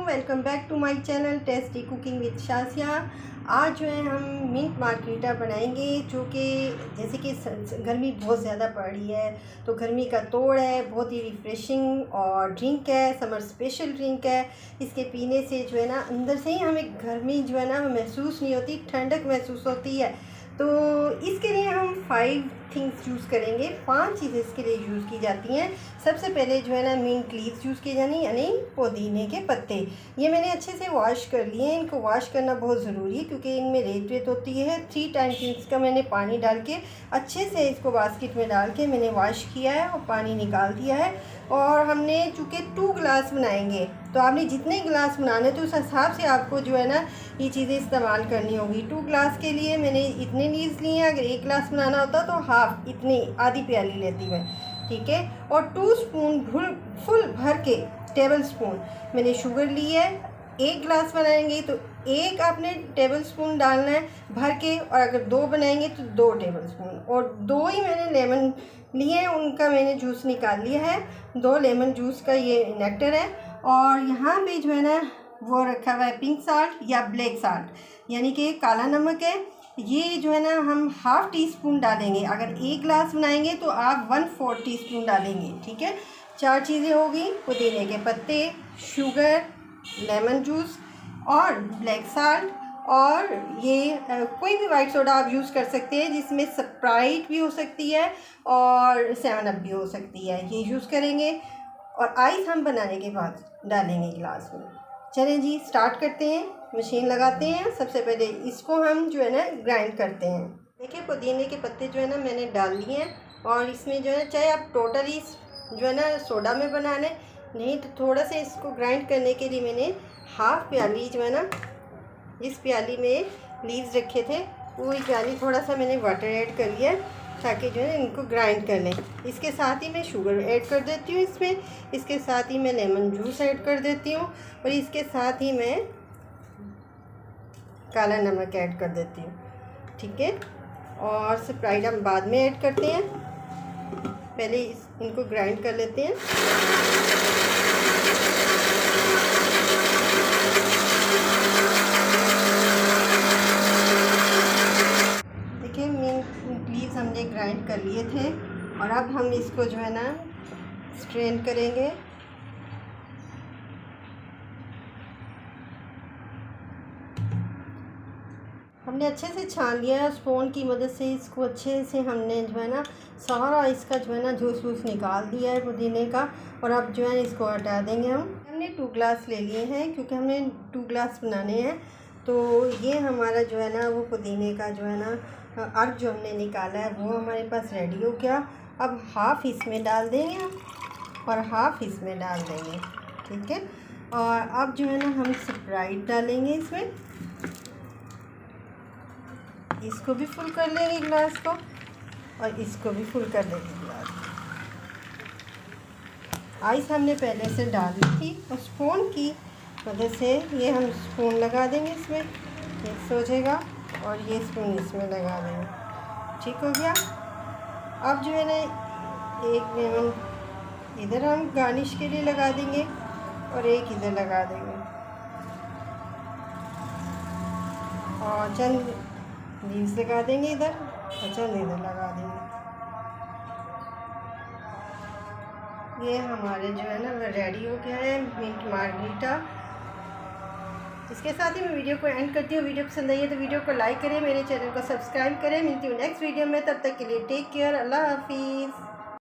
Welcome back to my channel tasty cooking with Shazia. आज जो है हम मिंट मार्गरीटा बनाएंगे, जो कि जैसे कि गर्मी बहुत ज़्यादा पड़ रही है तो गर्मी का तोड़ है, बहुत ही रिफ़्रेशिंग और ड्रिंक है, समर स्पेशल ड्रिंक है। इसके पीने से जो है ना अंदर से ही हमें गर्मी जो है ना महसूस नहीं होती, ठंडक महसूस होती है। तो इसके लिए हम 5 थिंग्स यूज़ करेंगे। 5 चीज़ें इसके लिए यूज़ की जाती हैं। सबसे पहले जो है ना मिंट लीव्स यूज़ किए जाने, यानी पुदीने के पत्ते। ये मैंने अच्छे से वॉश कर लिए हैं। इनको वॉश करना बहुत ज़रूरी है क्योंकि इनमें रेत होती है। 3 टाइम्स इसका मैंने पानी डाल के अच्छे से इसको बास्केट में डाल के मैंने वॉश किया है और पानी निकाल दिया है। और हमने चूँकि 2 गिलास बनाएंगे तो आपने जितने गिलास बनाने तो उस हिसाब से आपको जो है ना ये चीज़ें इस्तेमाल करनी होगी। 2 गिलास के लिए मैंने इतने लीव्स लिए हैं। अगर 1 गिलास बनाना होता तो हाफ़, इतनी आधी प्याली लेती मैं, ठीक है। और 2 स्पून फुल भर के टेबल स्पून मैंने शुगर ली है। 1 गिलास बनाएंगे तो 1 आपने टेबल स्पून डालना है भर के, और अगर 2 बनाएंगे तो 2 टेबल स्पून। और 2 ही मैंने लेमन लिए हैं, उनका मैंने जूस निकाल लिया है। 2 लेमन जूस का ये नेक्टर है। और यहाँ पे जो है ना वो रखा हुआ है पिंक साल्ट या ब्लैक साल्ट, यानी कि काला नमक है। ये जो है ना हम हाफ़ टी स्पून डालेंगे। अगर 1 गिलास बनाएंगे तो आप 1/4 टी स्पून डालेंगे, ठीक है। 4 चीज़ें होगी, पुदीने के पत्ते, शुगर, लेमन जूस और ब्लैक साल्ट। और ये कोई भी वाइट सोडा आप यूज़ कर सकते हैं, जिसमें स्प्राइट भी हो सकती है और 7 अप भी हो सकती है, ये यूज़ करेंगे। और आइस हम बनाने के बाद डालेंगे गिलास में। चलें जी, स्टार्ट करते हैं। मशीन लगाते हैं। सबसे पहले इसको हम जो है ना ग्राइंड करते हैं। देखिए पुदीने के पत्ते जो है ना मैंने डाल लिए हैं। और इसमें जो है चाहे आप टोटली जो है ना सोडा में बनाने, नहीं तो थोड़ा सा इसको ग्राइंड करने के लिए मैंने हाफ़ प्याली जो है ना, जिस प्याली में लीव्स रखे थे वही प्याली थोड़ा सा मैंने वाटर ऐड कर लिया ताकि जो है इनको ग्राइंड कर लें। इसके साथ ही मैं शुगर ऐड कर देती हूँ इसमें, इसके साथ ही मैं लेमन जूस ऐड कर देती हूँ और इसके साथ ही मैं काला नमक ऐड कर देती हूँ, ठीक है। और स्प्राइट हम बाद में ऐड करते हैं, पहले इनको ग्राइंड कर लेते हैं। देखिए मिंट लीव्स हमने ग्राइंड कर लिए थे और अब हम इसको जो है ना स्ट्रेन करेंगे। हमने अच्छे से छान लिया है स्पून की मदद से। इसको अच्छे से हमने जो है ना सारा इसका जो है ना जूस वूस निकाल दिया है पुदीने का। और अब जो है इसको हटा देंगे हमने 2 गिलास ले लिए हैं क्योंकि हमने 2 गिलास बनाने हैं। तो ये हमारा जो है ना वो पुदीने का जो है ना अर्क जो हमने निकाला है वो हमारे पास रेडी हो गया। अब हाफ़ इसमें डाल देंगे और हाफ़ इसमें डाल देंगे, ठीक है। और अब जो है ना हम स्प्राइट डालेंगे इसमें, इसको भी फुल कर लेंगे गिलास को और इसको भी फुल कर देंगे गिलास। आइस हमने पहले से डाली थी और स्पून की मदद से ये हम स्पून लगा देंगे इसमें, मिक्स हो जाएगा। और ये स्पून इसमें लगा देंगे, ठीक हो गया। अब जो है ना एक लेमन इधर हम गार्निश के लिए लगा देंगे और एक इधर लगा देंगे और चंद लीव्स लगा देंगे इधर और चंद इधर लगा देंगे। ये हमारे जो है ना वो रेडी हो गया है मिंट मार्गरीटा। इसके साथ ही मैं वीडियो को एंड करती हूँ। वीडियो पसंद आई है तो वीडियो को लाइक करें, मेरे चैनल को सब्सक्राइब करें। मिलती हूँ नेक्स्ट वीडियो में, तब तक के लिए टेक केयर, अल्लाह हाफिज़।